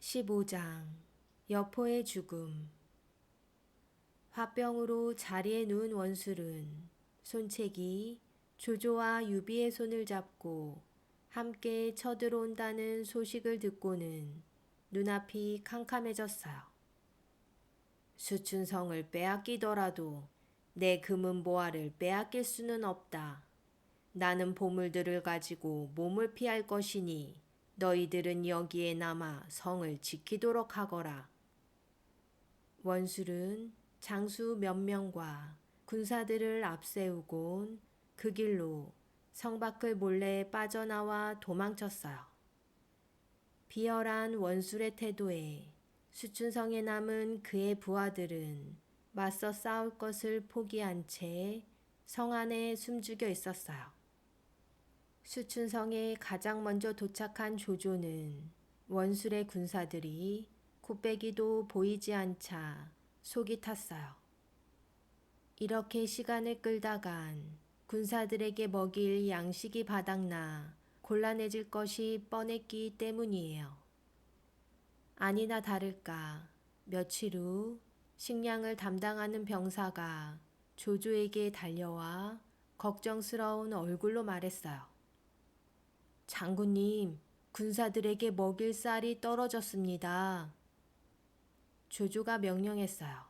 15장 여포의 죽음. 화병으로 자리에 누운 원술은 손책이 조조와 유비의 손을 잡고 함께 쳐들어온다는 소식을 듣고는 눈앞이 캄캄해졌어요. 수춘성을 빼앗기더라도 내 금은보화를 빼앗길 수는 없다. 나는 보물들을 가지고 몸을 피할 것이니 너희들은 여기에 남아 성을 지키도록 하거라. 원술은 장수 몇 명과 군사들을 앞세우곤 그 길로 성 밖을 몰래 빠져나와 도망쳤어요. 비열한 원술의 태도에 수춘성에 남은 그의 부하들은 맞서 싸울 것을 포기한 채 성 안에 숨죽여 있었어요. 수춘성에 가장 먼저 도착한 조조는 원술의 군사들이 코빼기도 보이지 않자 속이 탔어요. 이렇게 시간을 끌다간 군사들에게 먹일 양식이 바닥나 곤란해질 것이 뻔했기 때문이에요. 아니나 다를까 며칠 후 식량을 담당하는 병사가 조조에게 달려와 걱정스러운 얼굴로 말했어요. 장군님, 군사들에게 먹일 쌀이 떨어졌습니다. 조조가 명령했어요.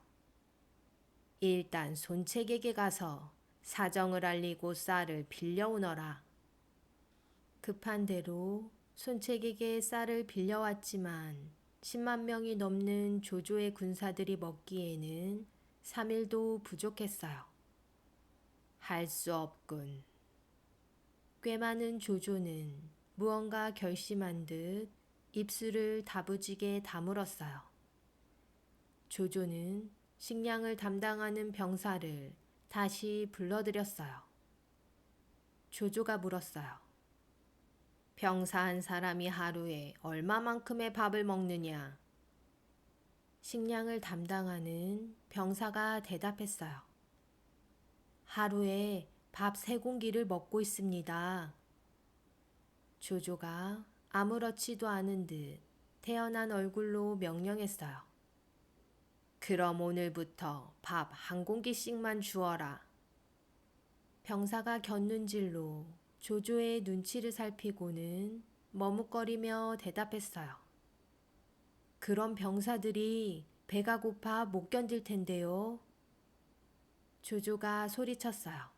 일단 손책에게 가서 사정을 알리고 쌀을 빌려오너라. 급한 대로 손책에게 쌀을 빌려왔지만 10만 명이 넘는 조조의 군사들이 먹기에는 3일도 부족했어요. 할 수 없군. 꽤 많은 조조는 무언가 결심한 듯 입술을 다부지게 다물었어요. 조조는 식량을 담당하는 병사를 다시 불러들였어요. 조조가 물었어요. 병사 한 사람이 하루에 얼마만큼의 밥을 먹느냐? 식량을 담당하는 병사가 대답했어요. 하루에 밥 3공기를 먹고 있습니다. 조조가 아무렇지도 않은 듯 태연한 얼굴로 명령했어요. 그럼 오늘부터 밥 1공기씩만 주어라. 병사가 곁눈질로 조조의 눈치를 살피고는 머뭇거리며 대답했어요. 그럼 병사들이 배가 고파 못 견딜 텐데요. 조조가 소리쳤어요.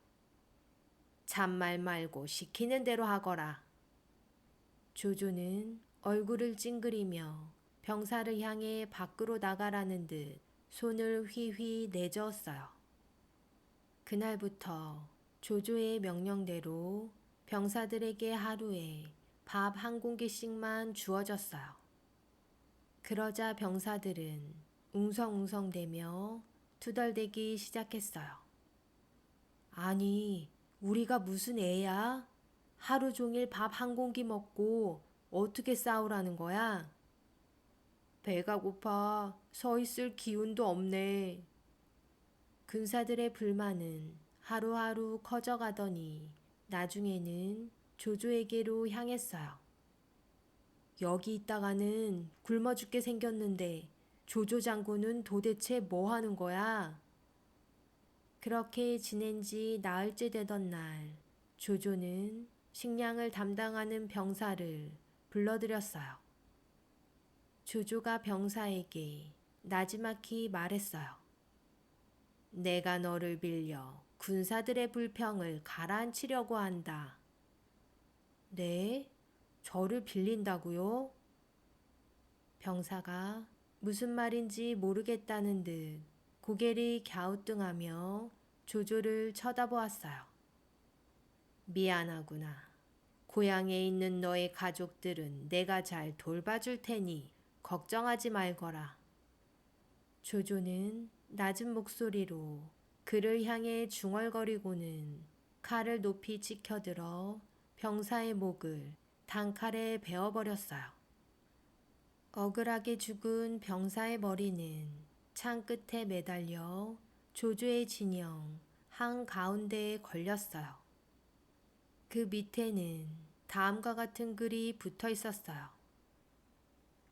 잔말 말고 시키는 대로 하거라. 조조는 얼굴을 찡그리며 병사를 향해 밖으로 나가라는 듯 손을 휘휘 내저었어요. 그날부터 조조의 명령대로 병사들에게 하루에 밥 1공기씩만 주어졌어요. 그러자 병사들은 웅성웅성대며 투덜대기 시작했어요. 아니, 우리가 무슨 애야? 하루 종일 밥 1공기 먹고 어떻게 싸우라는 거야? 배가 고파 서 있을 기운도 없네. 군사들의 불만은 하루하루 커져가더니 나중에는 조조에게로 향했어요. 여기 있다가는 굶어 죽게 생겼는데 조조 장군은 도대체 뭐 하는 거야? 그렇게 지낸 지 나흘째 되던 날 조조는 식량을 담당하는 병사를 불러들였어요. 조조가 병사에게 나지막히 말했어요. 내가 너를 빌려 군사들의 불평을 가라앉히려고 한다. 네? 저를 빌린다고요? 병사가 무슨 말인지 모르겠다는 듯 고개를 갸우뚱하며 조조를 쳐다보았어요. 미안하구나. 고향에 있는 너의 가족들은 내가 잘 돌봐줄 테니 걱정하지 말거라. 조조는 낮은 목소리로 그를 향해 중얼거리고는 칼을 높이 치켜들어 병사의 목을 단칼에 베어버렸어요. 억울하게 죽은 병사의 머리는 창 끝에 매달려 조조의 진영 한가운데에 걸렸어요. 그 밑에는 다음과 같은 글이 붙어 있었어요.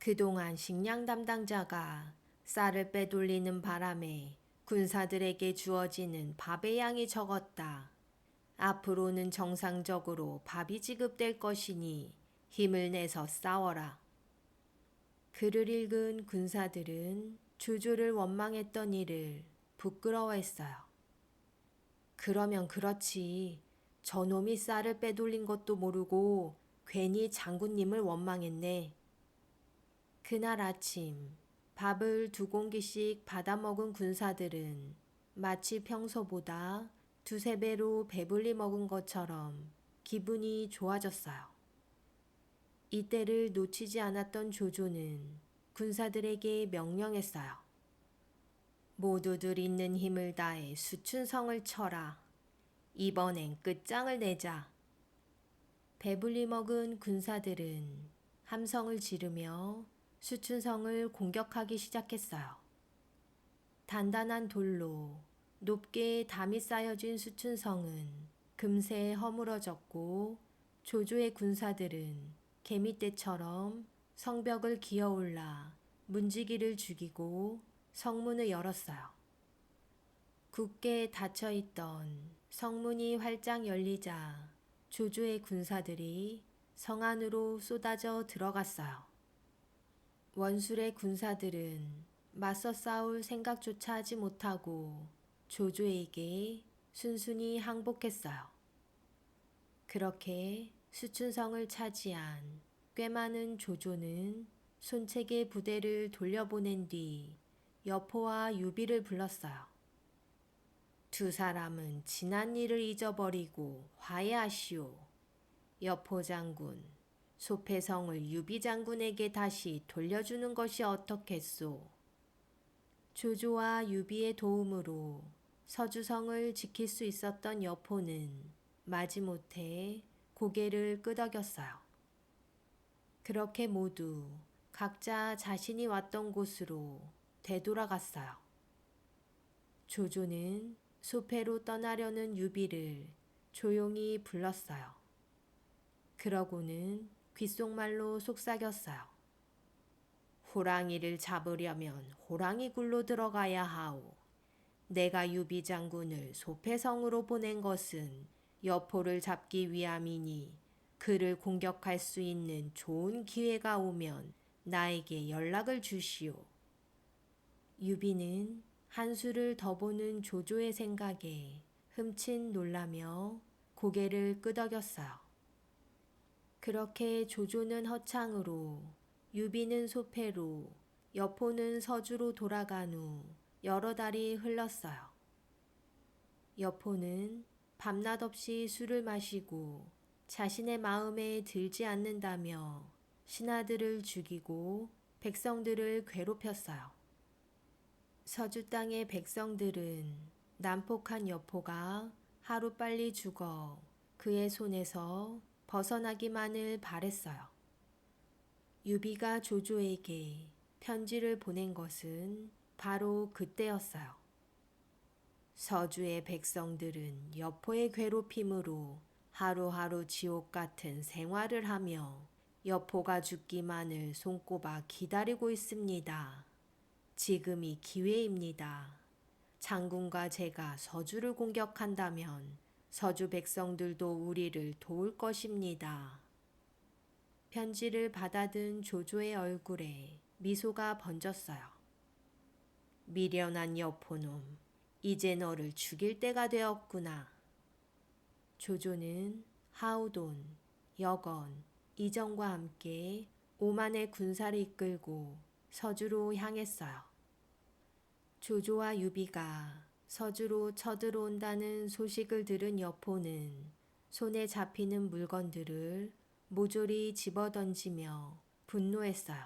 그동안 식량 담당자가 쌀을 빼돌리는 바람에 군사들에게 주어지는 밥의 양이 적었다. 앞으로는 정상적으로 밥이 지급될 것이니 힘을 내서 싸워라. 글을 읽은 군사들은 조조를 원망했던 일을 부끄러워했어요. 그러면 그렇지. 저놈이 쌀을 빼돌린 것도 모르고 괜히 장군님을 원망했네. 그날 아침 밥을 2공기씩 받아먹은 군사들은 마치 평소보다 2~3배로 배불리 먹은 것처럼 기분이 좋아졌어요. 이때를 놓치지 않았던 조조는 군사들에게 명령했어요. 모두들 있는 힘을 다해 수춘성을 쳐라. 이번엔 끝장을 내자. 배불리 먹은 군사들은 함성을 지르며 수춘성을 공격하기 시작했어요. 단단한 돌로 높게 담이 쌓여진 수춘성은 금세 허물어졌고 조조의 군사들은 개미떼처럼 성벽을 기어올라 문지기를 죽이고 성문을 열었어요. 굳게 닫혀있던 성문이 활짝 열리자 조조의 군사들이 성 안으로 쏟아져 들어갔어요. 원술의 군사들은 맞서 싸울 생각조차 하지 못하고 조조에게 순순히 항복했어요. 그렇게 수춘성을 차지한 꽤 많은 조조는 손책의 부대를 돌려보낸 뒤 여포와 유비를 불렀어요. 두 사람은 지난 일을 잊어버리고 화해하시오. 여포 장군, 소패성을 유비 장군에게 다시 돌려주는 것이 어떻겠소? 조조와 유비의 도움으로 서주성을 지킬 수 있었던 여포는 마지못해 고개를 끄덕였어요. 그렇게 모두 각자 자신이 왔던 곳으로 되돌아갔어요. 조조는 소패로 떠나려는 유비를 조용히 불렀어요. 그러고는 귓속말로 속삭였어요. 호랑이를 잡으려면 호랑이 굴로 들어가야 하오. 내가 유비 장군을 소패성으로 보낸 것은 여포를 잡기 위함이니 그를 공격할 수 있는 좋은 기회가 오면 나에게 연락을 주시오. 유비는 한수를 더 보는 조조의 생각에 흠칫 놀라며 고개를 끄덕였어요. 그렇게 조조는 허창으로, 유비는 소패로, 여포는 서주로 돌아간 후 여러 달이 흘렀어요. 여포는 밤낮 없이 술을 마시고 자신의 마음에 들지 않는다며 신하들을 죽이고 백성들을 괴롭혔어요. 서주 땅의 백성들은 난폭한 여포가 하루빨리 죽어 그의 손에서 벗어나기만을 바랬어요. 유비가 조조에게 편지를 보낸 것은 바로 그때였어요. 서주의 백성들은 여포의 괴롭힘으로 하루하루 지옥 같은 생활을 하며 여포가 죽기만을 손꼽아 기다리고 있습니다. 지금이 기회입니다. 장군과 제가 서주를 공격한다면 서주 백성들도 우리를 도울 것입니다. 편지를 받아든 조조의 얼굴에 미소가 번졌어요. 미련한 여포놈, 이제 너를 죽일 때가 되었구나. 조조는 하우돈, 여건, 이정과 함께 5만의 군사를 이끌고 서주로 향했어요. 조조와 유비가 서주로 쳐들어온다는 소식을 들은 여포는 손에 잡히는 물건들을 모조리 집어던지며 분노했어요.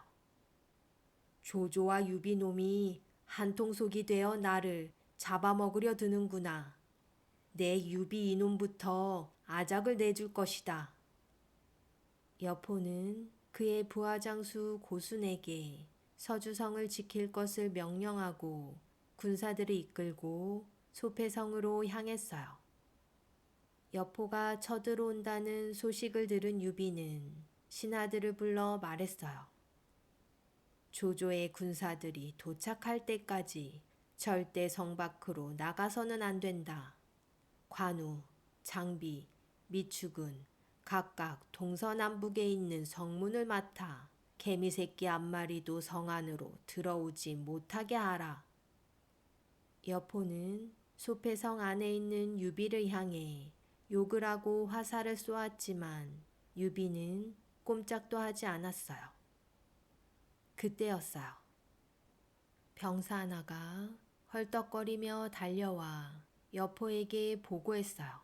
조조와 유비 놈이 한통속이 되어 나를 잡아먹으려 드는구나. 내 유비 이놈부터 아작을 내줄 것이다. 여포는 그의 부하장수 고순에게 서주성을 지킬 것을 명령하고 군사들을 이끌고 소패성으로 향했어요. 여포가 쳐들어온다는 소식을 들은 유비는 신하들을 불러 말했어요. 조조의 군사들이 도착할 때까지 절대 성 밖으로 나가서는 안 된다. 관우, 장비, 미축은 각각 동서남북에 있는 성문을 맡아 개미새끼 한 마리도 성 안으로 들어오지 못하게 하라. 여포는 소패성 안에 있는 유비를 향해 욕을 하고 화살을 쏘았지만 유비는 꼼짝도 하지 않았어요. 그때였어요. 병사 하나가 헐떡거리며 달려와 여포에게 보고했어요.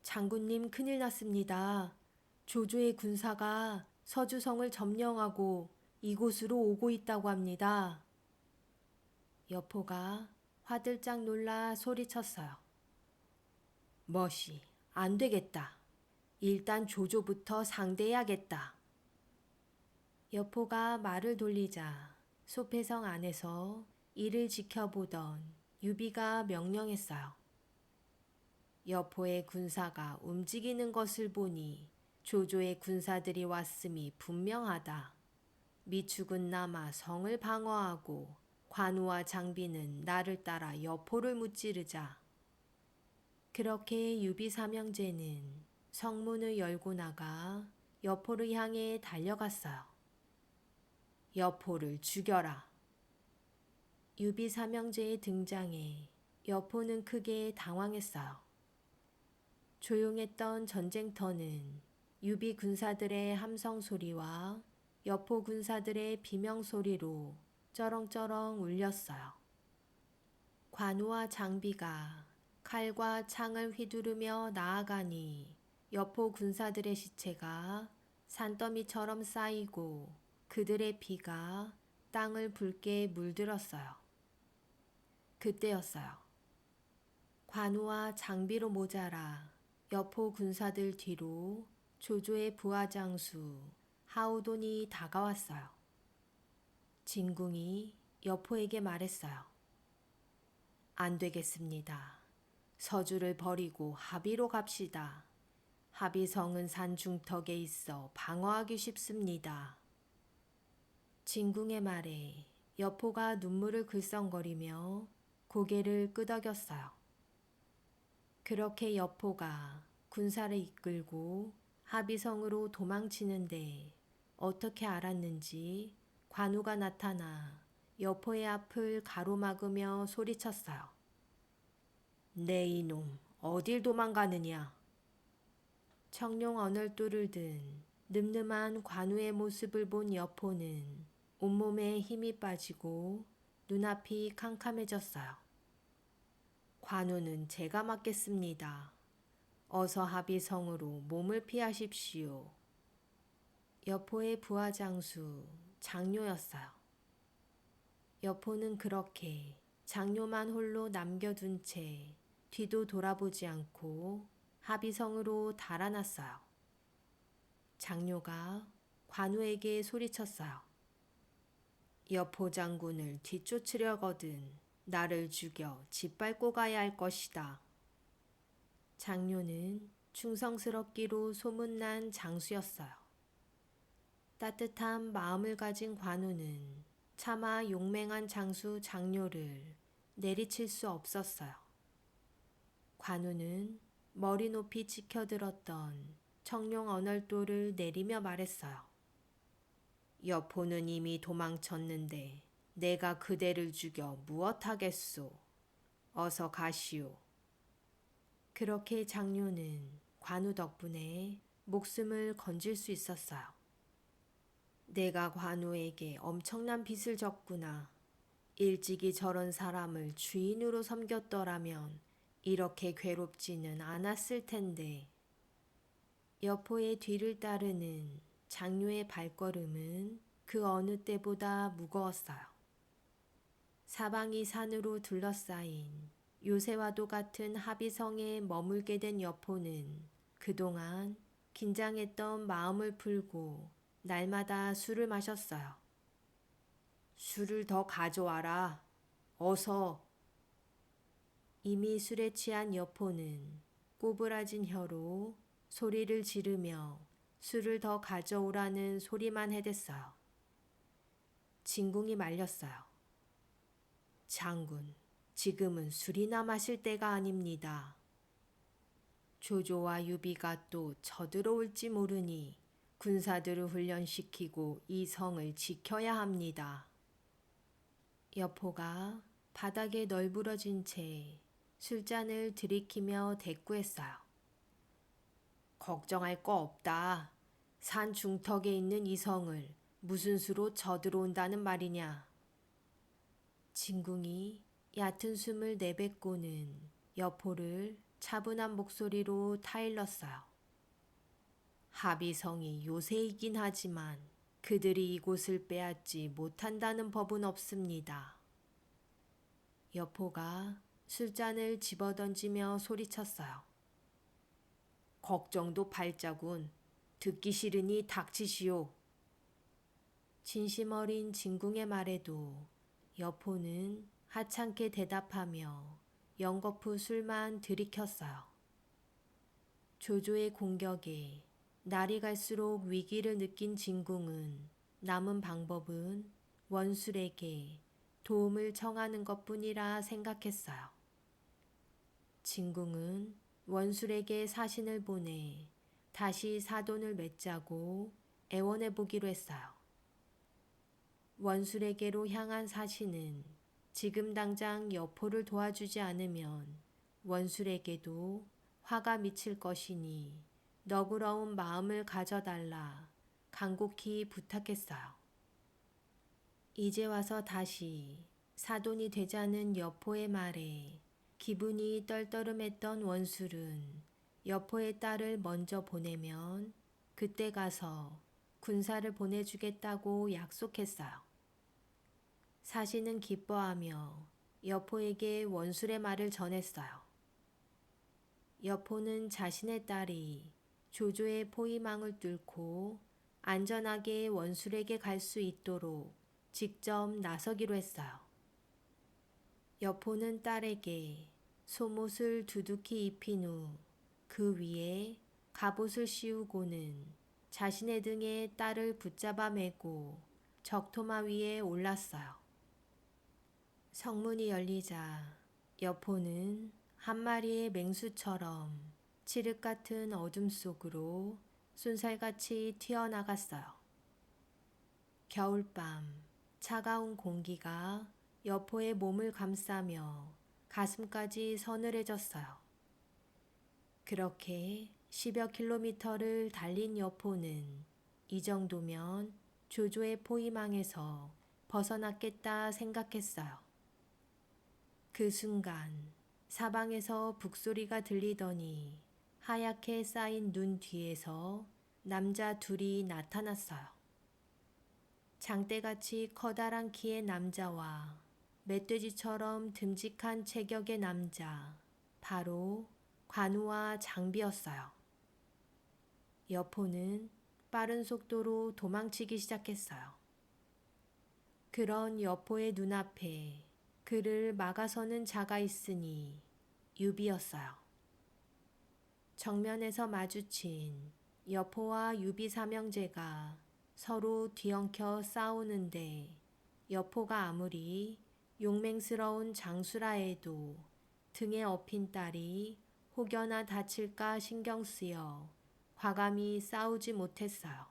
장군님, 큰일 났습니다. 조조의 군사가 서주성을 점령하고 이곳으로 오고 있다고 합니다. 여포가 화들짝 놀라 소리쳤어요. 멋이 안 되겠다. 일단 조조부터 상대해야겠다. 여포가 말을 돌리자 소패성 안에서 이를 지켜보던 유비가 명령했어요. 여포의 군사가 움직이는 것을 보니 조조의 군사들이 왔음이 분명하다. 미축은 남아 성을 방어하고 관우와 장비는 나를 따라 여포를 무찌르자. 그렇게 유비 삼형제는 성문을 열고 나가 여포를 향해 달려갔어요. 여포를 죽여라. 유비 삼형제의 등장에 여포는 크게 당황했어요. 조용했던 전쟁터는 유비 군사들의 함성 소리와 여포 군사들의 비명 소리로 쩌렁쩌렁 울렸어요. 관우와 장비가 칼과 창을 휘두르며 나아가니 여포 군사들의 시체가 산더미처럼 쌓이고 그들의 피가 땅을 붉게 물들었어요. 그때였어요. 관우와 장비로 모자라 여포 군사들 뒤로 조조의 부하장수 하우돈이 다가왔어요. 진궁이 여포에게 말했어요. 안 되겠습니다. 서주를 버리고 하비로 갑시다. 하비성은 산 중턱에 있어 방어하기 쉽습니다. 진궁의 말에 여포가 눈물을 글썽거리며 고개를 끄덕였어요. 그렇게 여포가 군사를 이끌고 하비성으로 도망치는데 어떻게 알았는지 관우가 나타나 여포의 앞을 가로막으며 소리쳤어요. 내 이놈, 어딜 도망가느냐? 청룡 언얼도를 든 늠름한 관우의 모습을 본 여포는 온몸에 힘이 빠지고 눈앞이 캄캄해졌어요. 관우는 제가 맡겠습니다. 어서 하비성으로 몸을 피하십시오. 여포의 부하장수 장료였어요. 여포는 그렇게 장료만 홀로 남겨둔 채 뒤도 돌아보지 않고 하비성으로 달아났어요. 장료가 관우에게 소리쳤어요. 여포 장군을 뒤쫓으려거든 나를 죽여 짓밟고 가야 할 것이다. 장료는 충성스럽기로 소문난 장수였어요. 따뜻한 마음을 가진 관우는 차마 용맹한 장수 장료를 내리칠 수 없었어요. 관우는 머리 높이 치켜들었던 청룡 언얼도를 내리며 말했어요. 여포는 이미 도망쳤는데 내가 그대를 죽여 무엇하겠소. 어서 가시오. 그렇게 장료는 관우 덕분에 목숨을 건질 수 있었어요. 내가 관우에게 엄청난 빚을 졌구나. 일찍이 저런 사람을 주인으로 섬겼더라면 이렇게 괴롭지는 않았을 텐데. 여포의 뒤를 따르는 장료의 발걸음은 그 어느 때보다 무거웠어요. 사방이 산으로 둘러싸인 요새와도 같은 하비성에 머물게 된 여포는 그동안 긴장했던 마음을 풀고 날마다 술을 마셨어요. 술을 더 가져와라. 어서. 이미 술에 취한 여포는 꼬부라진 혀로 소리를 지르며 술을 더 가져오라는 소리만 해댔어요. 진궁이 말렸어요. 장군, 지금은 술이나 마실 때가 아닙니다. 조조와 유비가 또 쳐들어올지 모르니 군사들을 훈련시키고 이 성을 지켜야 합니다. 여포가 바닥에 널브러진 채 술잔을 들이키며 대꾸했어요. 걱정할 거 없다. 산 중턱에 있는 이 성을 무슨 수로 쳐들어온다는 말이냐. 진궁이 얕은 숨을 내뱉고는 여포를 차분한 목소리로 타일렀어요. 하비성이 요새이긴 하지만 그들이 이곳을 빼앗지 못한다는 법은 없습니다. 여포가 술잔을 집어던지며 소리쳤어요. 걱정도 발자군. 듣기 싫으니 닥치시오. 진심 어린 진궁의 말에도 여포는 하찮게 대답하며 연거푸 술만 들이켰어요. 조조의 공격에 날이 갈수록 위기를 느낀 진궁은 남은 방법은 원술에게 도움을 청하는 것뿐이라 생각했어요. 진궁은 원술에게 사신을 보내 다시 사돈을 맺자고 애원해 보기로 했어요. 원술에게로 향한 사신은 지금 당장 여포를 도와주지 않으면 원술에게도 화가 미칠 것이니 너그러운 마음을 가져달라 간곡히 부탁했어요. 이제 와서 다시 사돈이 되자는 여포의 말에 기분이 떨떠름했던 원술은 여포의 딸을 먼저 보내면 그때 가서 군사를 보내주겠다고 약속했어요. 사신은 기뻐하며 여포에게 원술의 말을 전했어요. 여포는 자신의 딸이 조조의 포위망을 뚫고 안전하게 원술에게 갈 수 있도록 직접 나서기로 했어요. 여포는 딸에게 속옷을 두둑히 입힌 후 그 위에 갑옷을 씌우고는 자신의 등에 딸을 붙잡아 메고 적토마 위에 올랐어요. 성문이 열리자 여포는 한 마리의 맹수처럼 칠흑 같은 어둠 속으로 쏜살같이 튀어나갔어요. 겨울밤 차가운 공기가 여포의 몸을 감싸며 가슴까지 서늘해졌어요. 그렇게 10여 킬로미터를 달린 여포는 이 정도면 조조의 포위망에서 벗어났겠다 생각했어요. 그 순간 사방에서 북소리가 들리더니 하얗게 쌓인 눈 뒤에서 남자 둘이 나타났어요. 장대같이 커다란 키의 남자와 멧돼지처럼 듬직한 체격의 남자, 바로 관우와 장비였어요. 여포는 빠른 속도로 도망치기 시작했어요. 그런 여포의 눈앞에 그를 막아서는 자가 있으니 유비였어요. 정면에서 마주친 여포와 유비 삼형제가 서로 뒤엉켜 싸우는데 여포가 아무리 용맹스러운 장수라 해도 등에 업힌 딸이 혹여나 다칠까 신경 쓰여 과감히 싸우지 못했어요.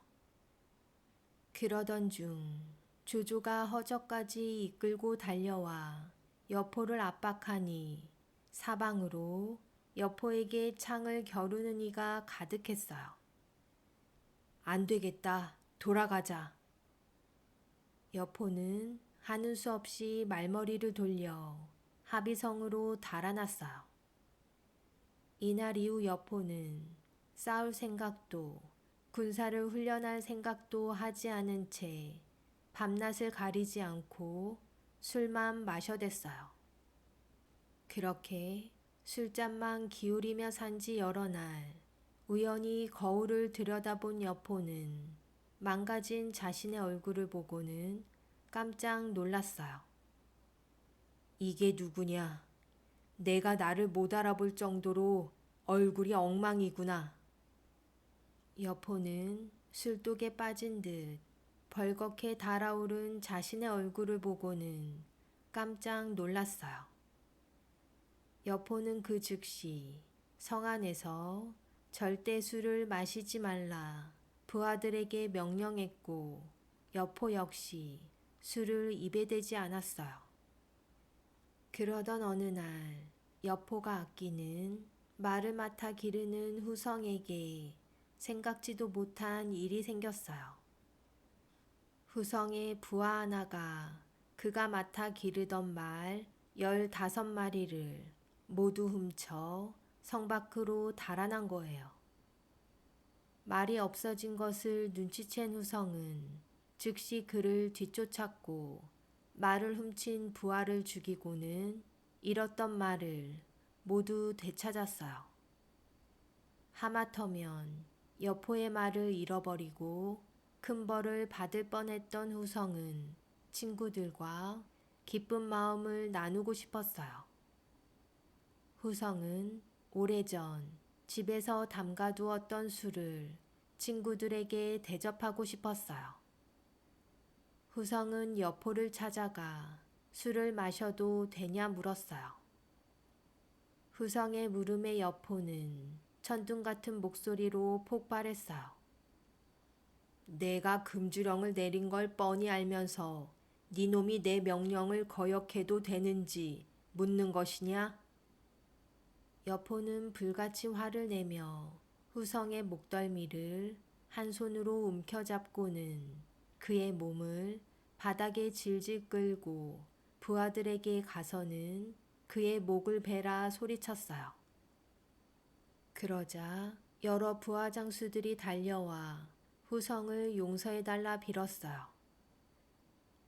그러던 중 조조가 허저까지 이끌고 달려와 여포를 압박하니 사방으로 여포에게 창을 겨루는 이가 가득했어요. 안 되겠다. 돌아가자. 여포는 하는 수 없이 말머리를 돌려 하비성으로 달아났어요. 이날 이후 여포는 싸울 생각도 군사를 훈련할 생각도 하지 않은 채 밤낮을 가리지 않고 술만 마셔댔어요. 그렇게 술잔만 기울이며 산 지 여러 날 우연히 거울을 들여다본 여포는 망가진 자신의 얼굴을 보고는 깜짝 놀랐어요. 이게 누구냐? 내가 나를 못 알아볼 정도로 얼굴이 엉망이구나. 여포는 술독에 빠진 듯 벌겋게 달아오른 자신의 얼굴을 보고는 깜짝 놀랐어요. 여포는 그 즉시 성 안에서 절대 술을 마시지 말라 부하들에게 명령했고 여포 역시 술을 입에 대지 않았어요. 그러던 어느 날 여포가 아끼는 말을 맡아 기르는 후성에게 생각지도 못한 일이 생겼어요. 후성의 부하 하나가 그가 맡아 기르던 말 15마리를 모두 훔쳐 성 밖으로 달아난 거예요. 말이 없어진 것을 눈치챈 후성은 즉시 그를 뒤쫓았고 말을 훔친 부하를 죽이고는 잃었던 말을 모두 되찾았어요. 하마터면 여포의 말을 잃어버리고 큰 벌을 받을 뻔했던 후성은 친구들과 기쁜 마음을 나누고 싶었어요. 후성은 오래전 집에서 담가두었던 술을 친구들에게 대접하고 싶었어요. 후성은 여포를 찾아가 술을 마셔도 되냐 물었어요. 후성의 물음에 여포는 천둥 같은 목소리로 폭발했어요. 내가 금주령을 내린 걸 뻔히 알면서 네 놈이 내 명령을 거역해도 되는지 묻는 것이냐? 여포는 불같이 화를 내며 후성의 목덜미를 한 손으로 움켜잡고는 그의 몸을 바닥에 질질 끌고 부하들에게 가서는 그의 목을 베라 소리쳤어요. 그러자 여러 부하 장수들이 달려와 후성을 용서해달라 빌었어요.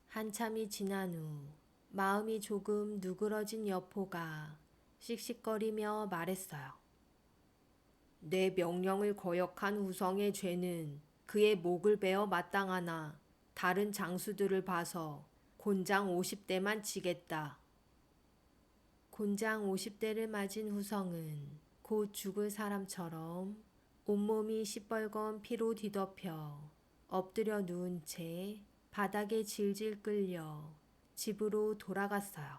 한참이 지난 후 마음이 조금 누그러진 여포가 씩씩거리며 말했어요. 내 명령을 거역한 후성의 죄는 그의 목을 베어 마땅하나 다른 장수들을 봐서 곤장 50대만 치겠다. 곤장 50대를 맞은 후성은 곧 죽을 사람처럼 온몸이 시뻘건 피로 뒤덮여 엎드려 누운 채 바닥에 질질 끌려 집으로 돌아갔어요.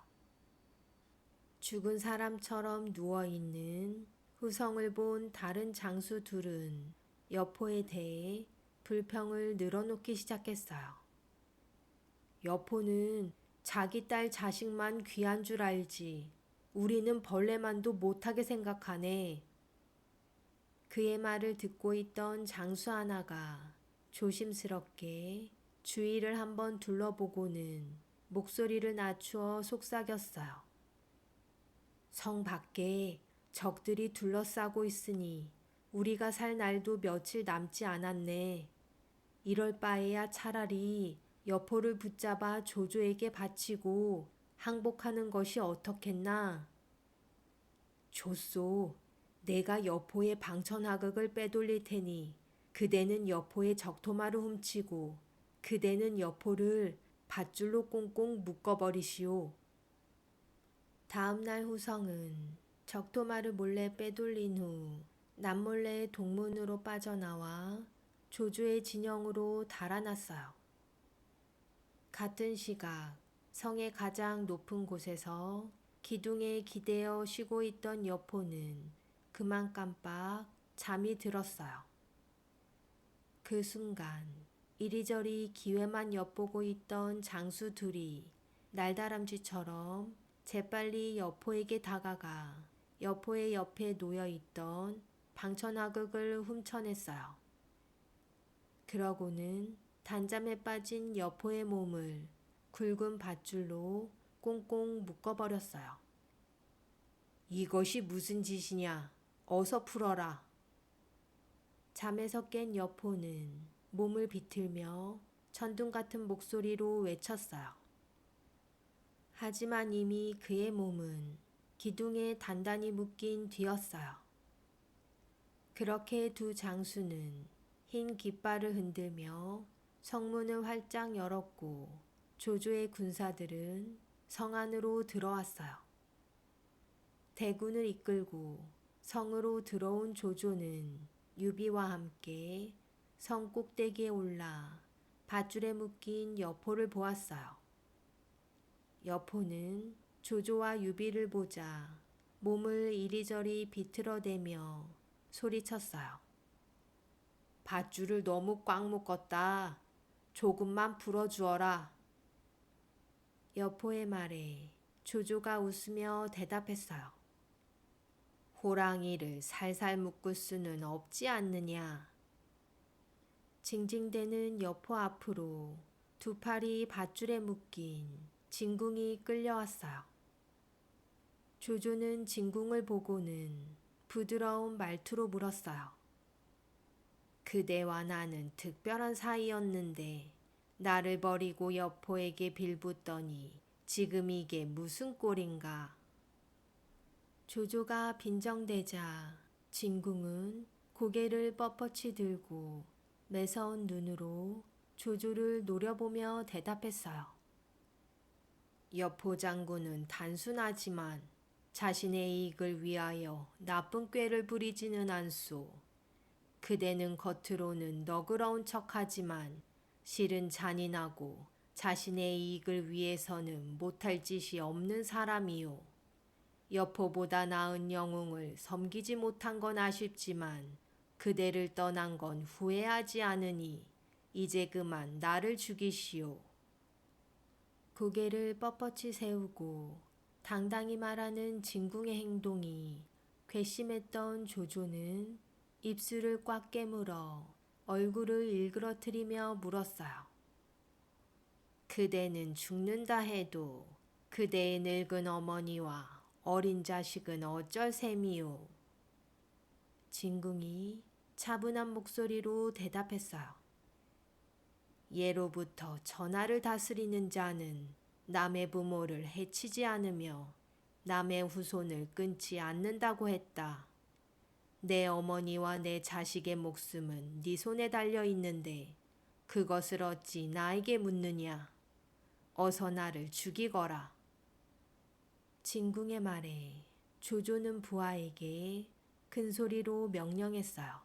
죽은 사람처럼 누워있는 후성을 본 다른 장수 둘은 여포에 대해 불평을 늘어놓기 시작했어요. 여포는 자기 딸 자식만 귀한 줄 알지 우리는 벌레만도 못하게 생각하네. 그의 말을 듣고 있던 장수 하나가 조심스럽게 주위를 한번 둘러보고는 목소리를 낮추어 속삭였어요. 성 밖에 적들이 둘러싸고 있으니 우리가 살 날도 며칠 남지 않았네. 이럴 바에야 차라리 여포를 붙잡아 조조에게 바치고 항복하는 것이 어떻겠나? 좋소. 내가 여포의 방천하극을 빼돌릴 테니 그대는 여포의 적토마를 훔치고 그대는 여포를 밧줄로 꽁꽁 묶어버리시오. 다음 날 후성은 적토마를 몰래 빼돌린 후 남몰래 동문으로 빠져나와 조조의 진영으로 달아났어요. 같은 시각 성의 가장 높은 곳에서 기둥에 기대어 쉬고 있던 여포는 그만 깜빡 잠이 들었어요. 그 순간 이리저리 기회만 엿보고 있던 장수 둘이 날다람쥐처럼 재빨리 여포에게 다가가 여포의 옆에 놓여있던 방천하극을 훔쳐냈어요. 그러고는 단잠에 빠진 여포의 몸을 굵은 밧줄로 꽁꽁 묶어버렸어요. 이것이 무슨 짓이냐? 어서 풀어라. 잠에서 깬 여포는 몸을 비틀며 천둥 같은 목소리로 외쳤어요. 하지만 이미 그의 몸은 기둥에 단단히 묶인 뒤였어요. 그렇게 두 장수는 흰 깃발을 흔들며 성문을 활짝 열었고 조조의 군사들은 성 안으로 들어왔어요. 대군을 이끌고 성으로 들어온 조조는 유비와 함께 성 꼭대기에 올라 밧줄에 묶인 여포를 보았어요. 여포는 조조와 유비를 보자 몸을 이리저리 비틀어대며 소리쳤어요. 밧줄을 너무 꽉 묶었다. 조금만 풀어주어라. 여포의 말에 조조가 웃으며 대답했어요. 호랑이를 살살 묶을 수는 없지 않느냐. 징징대는 여포 앞으로 두 팔이 밧줄에 묶인 진궁이 끌려왔어요. 조조는 진궁을 보고는 부드러운 말투로 물었어요. 그대와 나는 특별한 사이였는데 나를 버리고 여포에게 빌붙더니 지금 이게 무슨 꼴인가. 조조가 빈정대자 진궁은 고개를 뻣뻣이 들고 매서운 눈으로 조조를 노려보며 대답했어요. 여포 장군은 단순하지만 자신의 이익을 위하여 나쁜 꾀를 부리지는 않소. 그대는 겉으로는 너그러운 척하지만 실은 잔인하고 자신의 이익을 위해서는 못할 짓이 없는 사람이요. 여포보다 나은 영웅을 섬기지 못한 건 아쉽지만 그대를 떠난 건 후회하지 않으니 이제 그만 나를 죽이시오. 고개를 뻣뻣이 세우고 당당히 말하는 진궁의 행동이 괘씸했던 조조는 입술을 꽉 깨물어 얼굴을 일그러뜨리며 물었어요. 그대는 죽는다 해도 그대의 늙은 어머니와 어린 자식은 어쩔 셈이요. 진궁이 차분한 목소리로 대답했어요. 예로부터 전하를 다스리는 자는 남의 부모를 해치지 않으며 남의 후손을 끊지 않는다고 했다. 내 어머니와 내 자식의 목숨은 네 손에 달려 있는데 그것을 어찌 나에게 묻느냐. 어서 나를 죽이거라. 진궁의 말에 조조는 부하에게 큰 소리로 명령했어요.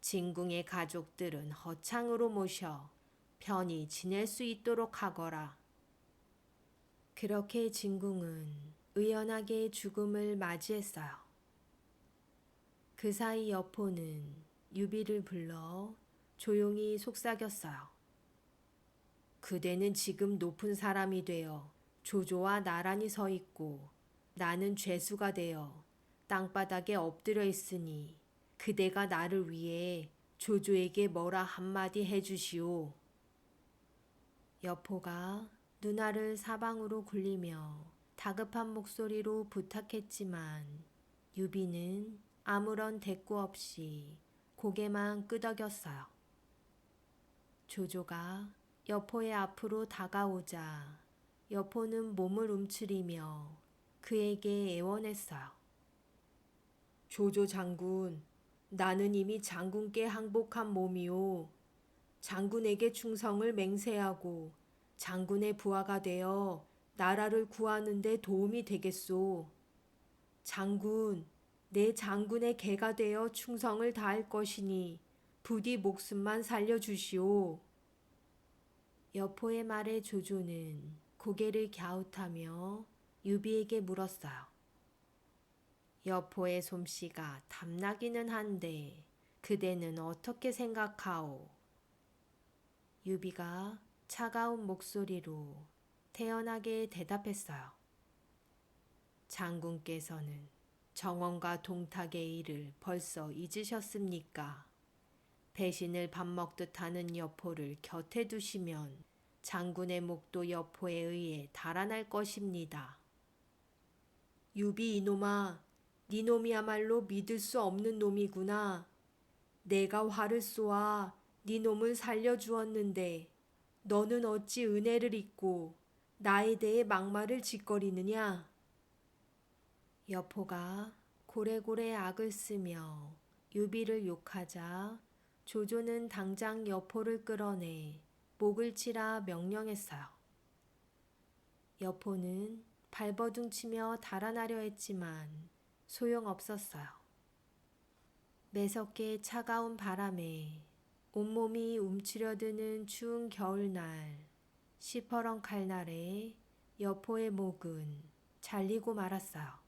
진궁의 가족들은 허창으로 모셔 편히 지낼 수 있도록 하거라. 그렇게 진궁은 의연하게 죽음을 맞이했어요. 그 사이 여포는 유비를 불러 조용히 속삭였어요. 그대는 지금 높은 사람이 되어 조조와 나란히 서 있고 나는 죄수가 되어 땅바닥에 엎드려 있으니 그대가 나를 위해 조조에게 뭐라 한마디 해주시오. 여포가 눈알을 사방으로 굴리며 다급한 목소리로 부탁했지만 유비는 아무런 대꾸 없이 고개만 끄덕였어요. 조조가 여포의 앞으로 다가오자 여포는 몸을 움츠리며 그에게 애원했어요. 조조 장군, 나는 이미 장군께 항복한 몸이오. 장군에게 충성을 맹세하고 장군의 부하가 되어 나라를 구하는 데 도움이 되겠소. 장군, 내 장군의 개가 되어 충성을 다할 것이니 부디 목숨만 살려주시오. 여포의 말에 조조는 고개를 갸웃하며 유비에게 물었어요. 여포의 솜씨가 탐나기는 한데 그대는 어떻게 생각하오? 유비가 차가운 목소리로 태연하게 대답했어요. 장군께서는 정원과 동탁의 일을 벌써 잊으셨습니까? 배신을 밥 먹듯 하는 여포를 곁에 두시면 장군의 목도 여포에 의해 달아날 것입니다. 유비 이놈아, 네 놈이야말로 믿을 수 없는 놈이구나. 내가 화를 쏘아 네 놈을 살려주었는데 너는 어찌 은혜를 잊고 나에 대해 막말을 짓거리느냐. 여포가 고래고래 악을 쓰며 유비를 욕하자 조조는 당장 여포를 끌어내 목을 치라 명령했어요. 여포는 발버둥치며 달아나려 했지만 소용없었어요. 매섭게 차가운 바람에 온몸이 움츠려드는 추운 겨울날, 시퍼런 칼날에 여포의 목은 잘리고 말았어요.